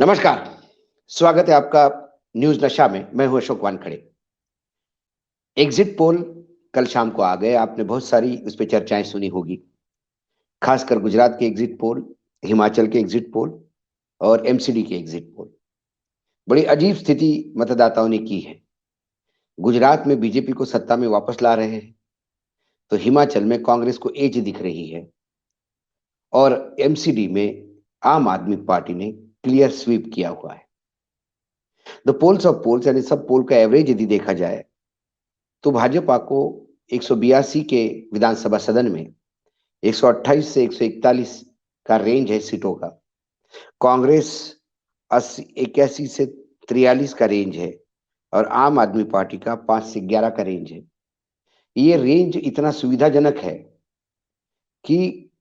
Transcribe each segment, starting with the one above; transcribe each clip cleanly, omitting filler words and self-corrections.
नमस्कार। स्वागत है आपका न्यूज नशा में। मैं हूं अशोक वानखड़े। एग्जिट पोल कल शाम को आ गए। आपने बहुत सारी उस पर चर्चाएं सुनी होगी, खासकर गुजरात के एग्जिट पोल, हिमाचल के एग्जिट पोल और एमसीडी के एग्जिट पोल। बड़ी अजीब स्थिति मतदाताओं ने की है। गुजरात में बीजेपी को सत्ता में वापस ला रहे हैं, तो हिमाचल में कांग्रेस को एज दिख रही है और एमसीडी में आम आदमी पार्टी ने क्लियर स्वीप किया हुआ है। द पोल्स ऑफ पोल्स यानी सब पोल का एवरेज यदि देखा जाए तो भाजपा को 182 के विधानसभा सदन में 128 से 141 का रेंज है सीटों का। कांग्रेस 81 से 43 का रेंज है और आम आदमी पार्टी का 5 से 11 का रेंज है। ये रेंज इतना सुविधाजनक है कि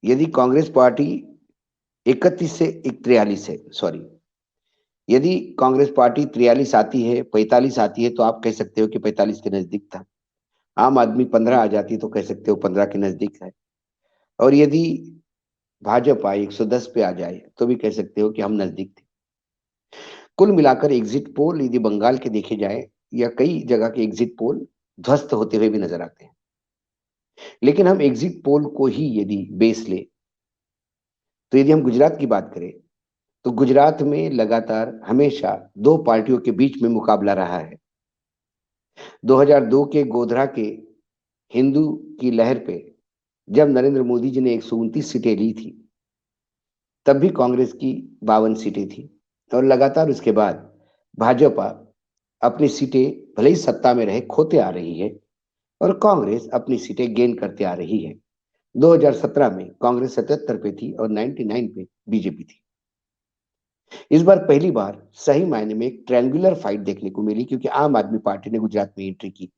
यदि कांग्रेस पार्टी 31 से 43 है, सॉरी, यदि कांग्रेस पार्टी 43 आती है, 45 आती है, तो आप कह सकते हो कि 45 के नजदीक था। आम आदमी 15 आ जाती तो कह सकते हो 15 के नजदीक है। और यदि भाजपा 110 पे आ जाए तो भी कह सकते हो कि हम नजदीक थे। कुल मिलाकर एग्जिट पोल यदि बंगाल के देखे जाए या कई जगह के एग्जिट पोल ध्वस्त होते हुए भी नजर आते हैं। लेकिन हम एग्जिट पोल को ही यदि बेस ले तो यदि हम गुजरात की बात करें तो गुजरात में लगातार हमेशा दो पार्टियों के बीच में मुकाबला रहा है। 2002 के गोधरा के हिंदू की लहर पे जब नरेंद्र मोदी जी ने 129 सीटें ली थी, तब भी कांग्रेस की 52 सीटें थी और लगातार उसके बाद भाजपा अपनी सीटें भले ही सत्ता में रहे खोते आ रही है और कांग्रेस अपनी सीटें गेन करते आ रही है। 2017 में कांग्रेस 77 पे थी और 99 पे बीजेपी थी। इस बार पहली बार सही मायने में एक ट्रायंगुलर फाइट देखने को मिली, क्योंकि आम आदमी पार्टी ने गुजरात में एंट्री की।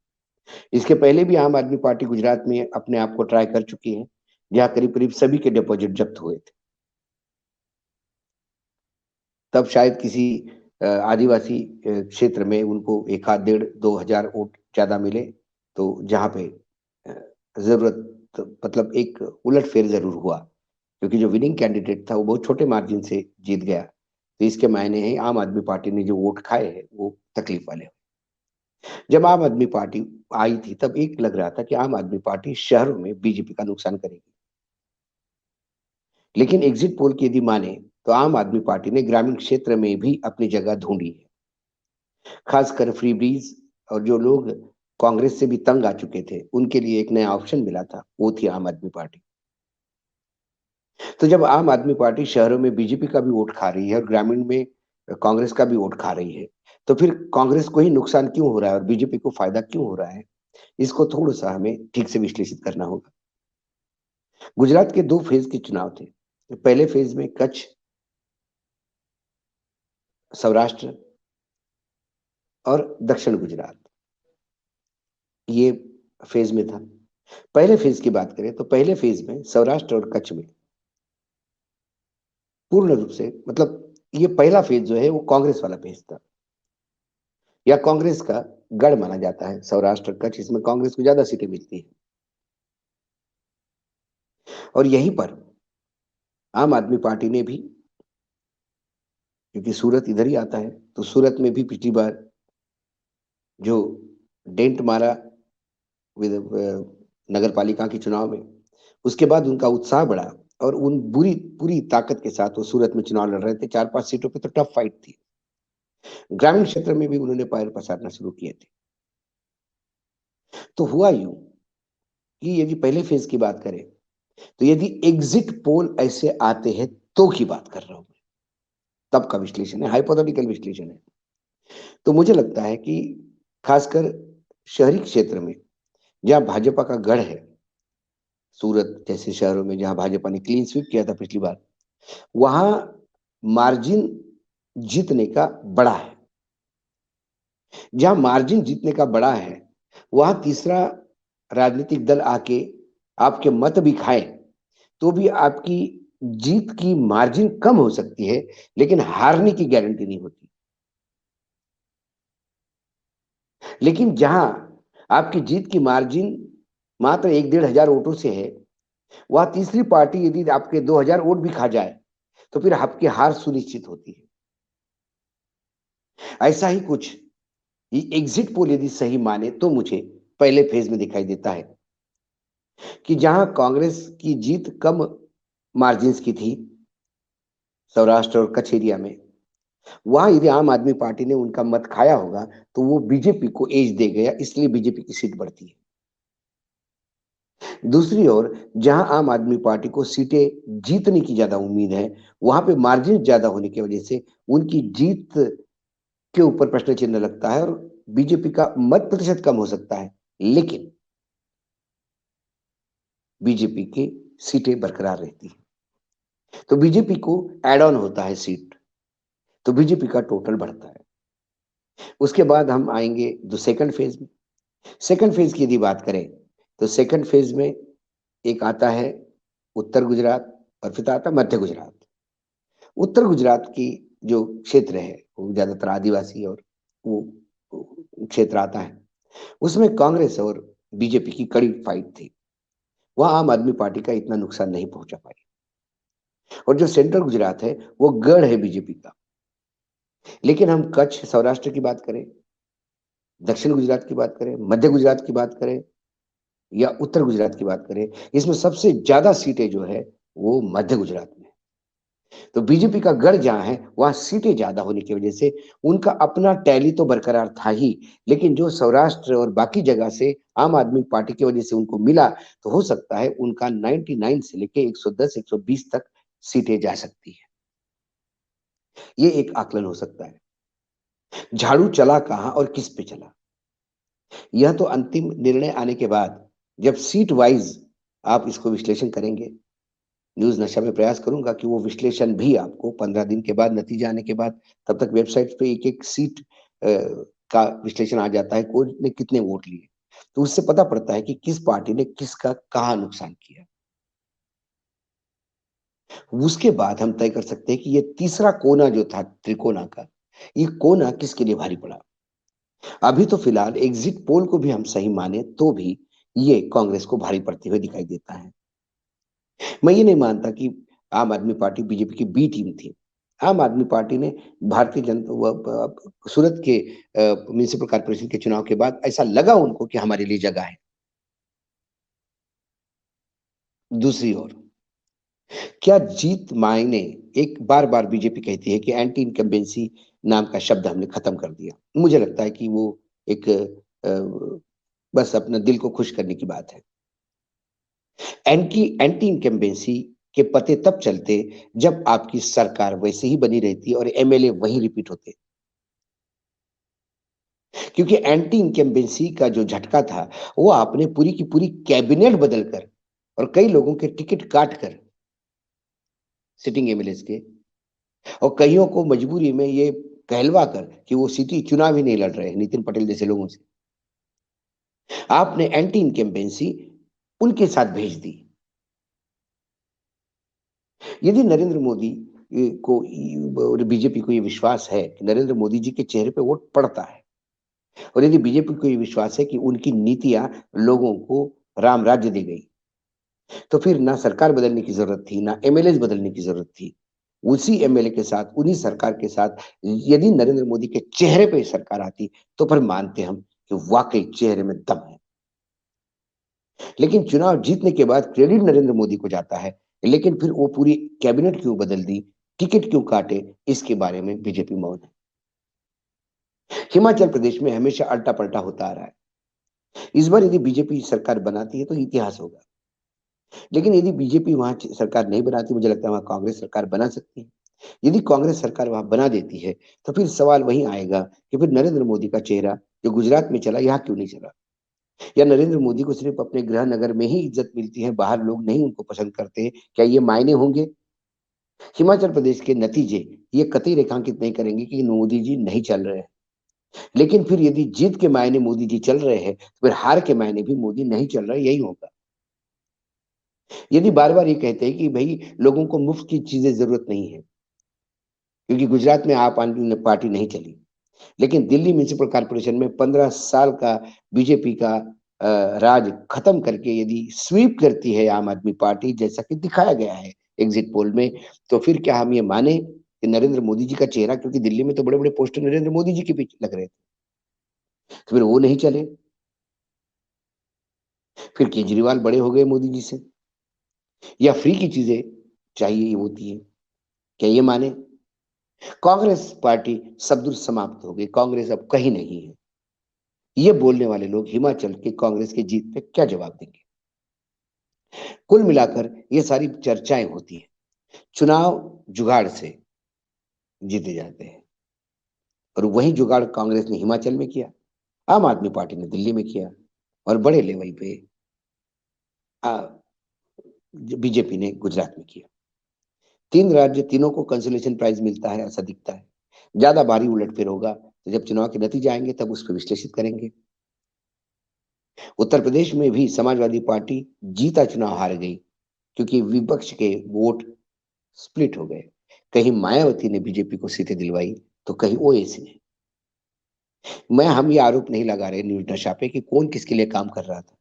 इसके पहले भी आम आदमी पार्टी गुजरात में अपने आप को ट्राई कर चुकी है, जहां करीब करीब सभी के डिपॉजिट जब्त हुए थे। तब शायद किसी आदिवासी क्षेत्र में उनको 1,500-2,000 वोट ज्यादा मिले, तो जहां पे जरूरत, मतलब एक उलटफेर जरूर हुआ, क्योंकि जो विनिंग कैंडिडेट था वो बहुत छोटे मार्जिन से जीत गया। तो इसके मायने हैं आम आदमी पार्टी ने जो वोट खाए हैं वो तकलीफ वाले। जब आम आदमी पार्टी आई थी तब एक लग रहा था कि आम आदमी पार्टी शहरों में बीजेपी का नुकसान करेगी, लेकिन एग्जिट पोल की यदि माने तो आम आदमी पार्टी ने ग्रामीण क्षेत्र में भी अपनी जगह ढूंढी है। खासकर फ्री ब्रीज और जो लोग कांग्रेस से भी तंग आ चुके थे उनके लिए एक नया ऑप्शन मिला था, वो थी आम आदमी पार्टी। तो जब आम आदमी पार्टी शहरों में बीजेपी का भी वोट खा रही है और ग्रामीण में कांग्रेस का भी वोट खा रही है, तो फिर कांग्रेस को ही नुकसान क्यों हो रहा है और बीजेपी को फायदा क्यों हो रहा है? इसको थोड़ा सा हमें ठीक से विश्लेषित करना होगा। गुजरात के दो फेज के चुनाव थे। पहले फेज में कच्छ, सौराष्ट्र और दक्षिण गुजरात, ये फेज में था। पहले फेज की बात करें तो पहले फेज में सौराष्ट्र और कच्छ में पूर्ण रूप से, मतलब ये पहला फेज जो है वो कांग्रेस वाला फेज था, या कांग्रेस का गढ़ माना जाता है सौराष्ट्र और कच्छ। इसमें कांग्रेस को ज्यादा सीटें मिलती है और यहीं पर आम आदमी पार्टी ने भी, क्योंकि सूरत इधर ही आता है, तो सूरत में भी पिछली बार जो डेंट मारा नगर पालिका के चुनाव में, उसके बाद उनका उत्साह बढ़ा और उन बुरी पूरी ताकत के साथ वो सूरत में चुनाव लड़ रहे थे। 4-5 सीटों पे तो टफ फाइट थी। ग्रामीण क्षेत्र में भी उन्होंने पैर पसारना शुरू किए थे। तो हुआ यूं कि यदि पहले फेज की बात करें तो यदि एग्जिट पोल ऐसे आते हैं तो की बात कर रहा हूं मैं, तब का विश्लेषण है, हाइपोथेटिकल विश्लेषण है। तो मुझे लगता है कि खासकर शहरी क्षेत्र में जहां भाजपा का गढ़ है, सूरत जैसे शहरों में जहां भाजपा ने क्लीन स्वीप किया था पिछली बार, वहां मार्जिन जीतने का बड़ा है। जहां मार्जिन जीतने का बड़ा है वहां तीसरा राजनीतिक दल आके आपके मत भी खाए तो भी आपकी जीत की मार्जिन कम हो सकती है, लेकिन हारने की गारंटी नहीं होती। लेकिन जहां आपकी जीत की मार्जिन मात्र 1-1.5 हजार वोटों से है, वह तीसरी पार्टी यदि आपके 2,000 वोट भी खा जाए तो फिर आपकी हार सुनिश्चित होती है। ऐसा ही कुछ ये एग्जिट पोल यदि सही माने तो मुझे पहले फेज में दिखाई देता है कि जहां कांग्रेस की जीत कम मार्जिन्स की थी, सौराष्ट्र और कच्छ एरिया में, वहां यदि आम आदमी पार्टी ने उनका मत खाया होगा तो वो बीजेपी को एज दे गया, इसलिए बीजेपी की सीट बढ़ती है। दूसरी ओर जहां आम आदमी पार्टी को सीटें जीतने की ज्यादा उम्मीद है, वहां पे मार्जिन ज्यादा होने की वजह से उनकी जीत के ऊपर प्रश्न चिन्ह लगता है और बीजेपी का मत प्रतिशत कम हो सकता है, लेकिन बीजेपी की सीटें बरकरार रहती है। तो बीजेपी को एड ऑन होता है सीट, तो बीजेपी का टोटल बढ़ता है। उसके बाद हम आएंगे जो सेकंड फेज में। सेकंड फेज की यदि बात करें तो सेकंड फेज में एक आता है उत्तर गुजरात और फिर आता है मध्य गुजरात। उत्तर गुजरात की जो क्षेत्र है वो ज्यादातर आदिवासी और वो क्षेत्र आता है। उसमें कांग्रेस और बीजेपी की कड़ी फाइट थी। वहां आम आदमी पार्टी का इतना नुकसान नहीं पहुंचा पाई। और जो सेंट्रल गुजरात है वो गढ़ है बीजेपी का। लेकिन हम कच्छ सौराष्ट्र की बात करें, दक्षिण गुजरात की बात करें, मध्य गुजरात की बात करें या उत्तर गुजरात की बात करें, इसमें सबसे ज्यादा सीटें जो है वो मध्य गुजरात में। तो बीजेपी का गढ़ जहां है वहां सीटें ज्यादा होने की वजह से उनका अपना टैली तो बरकरार था ही, लेकिन जो सौराष्ट्र और बाकी जगह से आम आदमी पार्टी की वजह से उनको मिला, तो हो सकता है उनका 99 से लेके 110 120 तक सीटें जा सकती है। ये एक आकलन हो सकता है। झाड़ू चला कहां और किस पे चला, यह तो अंतिम निर्णय आने के बाद, जब सीट वाइज आप इसको विश्लेषण करेंगे। न्यूज नशा में प्रयास करूंगा कि वो विश्लेषण भी आपको 15 दिन के बाद, नतीजा आने के बाद, तब तक वेबसाइट पे एक एक सीट का विश्लेषण आ जाता है, कौन ने कितने वोट लिए, तो उससे पता पड़ता है कि किस पार्टी ने किसका कहाँ नुकसान किया। उसके बाद हम तय कर सकते हैं कि ये तीसरा कोना जो था त्रिकोणा का, ये कोना किसके लिए भारी पड़ा। अभी तो फिलहाल एग्जिट पोल को भी हम सही माने तो भी ये कांग्रेस को भारी पड़ते हुए दिखाई देता है। मैं ये नहीं मानता कि आम आदमी पार्टी बीजेपी की बी टीम थी। आम आदमी पार्टी ने भारतीय जनता सूरत के म्यूनिसिपल कॉर्पोरेशन के चुनाव के बाद ऐसा लगा उनको कि हमारे लिए जगह है। दूसरी ओर क्या जीत मायने, एक बार बार बीजेपी कहती है कि एंटी इनकम्बेंसी नाम का शब्द हमने खत्म कर दिया। मुझे लगता है कि वो एक बस अपना दिल को खुश करने की बात है। एंटी एंटी इनकम्बेंसी के पते तब चलते जब आपकी सरकार वैसे ही बनी रहती और एमएलए वही रिपीट होते। क्योंकि एंटी इनकम्बेंसी का जो झटका था वो आपने पूरी की पूरी कैबिनेट बदलकर और कई लोगों के टिकट काट कर, सिटिंग एमएलए के, और कईयों को मजबूरी में ये कहलवा कर कि वो सिटी चुनाव ही नहीं लड़ रहे नितिन पटेल जैसे लोगों से, आपने एंटी इनकम्बेंसी उनके साथ भेज दी। यदि नरेंद्र मोदी को और बीजेपी को ये विश्वास है कि नरेंद्र मोदी जी के चेहरे पे वोट पड़ता है, और यदि बीजेपी को ये विश्वास है कि उनकी नीतियां लोगों को राम राज्य दी गई, तो फिर ना सरकार बदलने की जरूरत थी, ना एमएलए बदलने की जरूरत थी। उसी एमएलए के साथ, उन्हीं सरकार के साथ यदि नरेंद्र मोदी के चेहरे पे सरकार आती, तो फिर मानते हम कि वाकई चेहरे में दम है। लेकिन चुनाव जीतने के बाद क्रेडिट नरेंद्र मोदी को जाता है, लेकिन फिर वो पूरी कैबिनेट क्यों बदल दी, टिकट क्यों काटे, इसके बारे में बीजेपी मौन है। हिमाचल प्रदेश में हमेशा अल्टा पलटा होता आ रहा है। इस बार यदि बीजेपी सरकार बनाती है तो इतिहास होगा। लेकिन यदि बीजेपी वहां सरकार नहीं बनाती, मुझे लगता है वहां कांग्रेस सरकार बना सकती है। यदि कांग्रेस सरकार वहां बना देती है तो फिर सवाल वही आएगा कि फिर नरेंद्र मोदी का चेहरा जो गुजरात में चला यहाँ क्यों नहीं चला, या नरेंद्र मोदी को सिर्फ अपने गृह नगर में ही इज्जत मिलती है, बाहर लोग नहीं उनको पसंद करते, क्या ये मायने होंगे। हिमाचल प्रदेश के नतीजे ये कतई रेखांकित नहीं करेंगे कि मोदी जी नहीं चल रहे हैं। लेकिन फिर यदि जीत के मायने मोदी जी चल रहे हैं, तो फिर हार के मायने भी मोदी नहीं चल रहा है, यही होगा। यदि बार बार ये कहते हैं कि भाई लोगों को मुफ्त की चीजें जरूरत नहीं है, क्योंकि गुजरात में आप आदमी पार्टी नहीं चली, लेकिन दिल्ली म्यूनिसिपल कॉर्पोरेशन में 15 साल का बीजेपी का राज खत्म करके यदि स्वीप करती है आम आदमी पार्टी, जैसा कि दिखाया गया है एग्जिट पोल में, तो फिर क्या हम ये माने कि नरेंद्र मोदी जी का चेहरा, क्योंकि दिल्ली में तो बड़े बड़े पोस्टर नरेंद्र मोदी जी के पीछे लग रहे थे, तो फिर वो नहीं चले। फिर केजरीवाल बड़े हो गए मोदी जी से, या फ्री की चीजें चाहिए होती है, क्या ये माने? कांग्रेस पार्टी सबदूर समाप्त हो गई, कांग्रेस अब कहीं नहीं है। ये बोलने वाले लोग हिमाचल के कांग्रेस की जीत पे क्या जवाब देंगे? कुल मिलाकर ये सारी चर्चाएं होती हैं, चुनाव जुगाड़ से जीते जाते हैं, और वही जुगाड़ कांग्रेस ने हिमाचल में किया, आम आदमी पार्टी ने दिल्ली में किया, और बड़े लेवल पे बीजेपी ने गुजरात में किया। तीन राज्य, तीनों को कंसोलेशन प्राइज मिलता है ऐसा दिखता है। ज्यादा भारी उलटफेर होगा तो जब चुनाव के नतीजे आएंगे तब उस पर विश्लेषित करेंगे। उत्तर प्रदेश में भी समाजवादी पार्टी जीता चुनाव हार गई, क्योंकि विपक्ष के वोट स्प्लिट हो गए। कहीं मायावती ने बीजेपी को सीटें दिलवाई तो कहीं ओवैसी ने। हम ये आरोप नहीं लगा रहे न्यूज नशा पे कि कौन किसके लिए काम कर रहा था,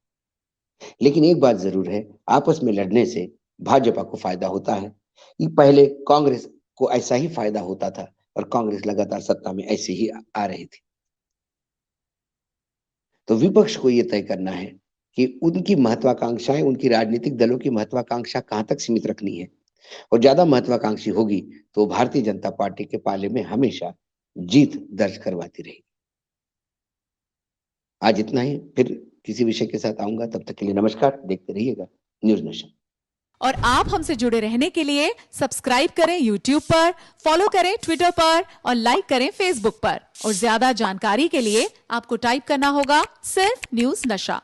लेकिन एक बात जरूर है, आपस में लड़ने से भाजपा को फायदा होता है। ये पहले कांग्रेस को ऐसा ही फायदा होता था, और कांग्रेस लगातार सत्ता में ऐसे ही आ रही थी। तो विपक्ष को यह तय करना है कि उनकी महत्वाकांक्षाएं, उनकी राजनीतिक दलों की महत्वाकांक्षा कहां तक सीमित रखनी है, और ज्यादा महत्वाकांक्षी होगी तो भारतीय जनता पार्टी के पाले में हमेशा जीत दर्ज करवाती रहेगी। आज इतना ही, फिर किसी विषय के साथ आऊंगा, तब तक के लिए नमस्कार। देखते रहिएगा न्यूज नेशन। और आप हमसे जुड़े रहने के लिए सब्सक्राइब करें YouTube पर, फॉलो करें Twitter पर और लाइक करें Facebook पर। और ज्यादा जानकारी के लिए आपको टाइप करना होगा सिर्फ न्यूज नशा।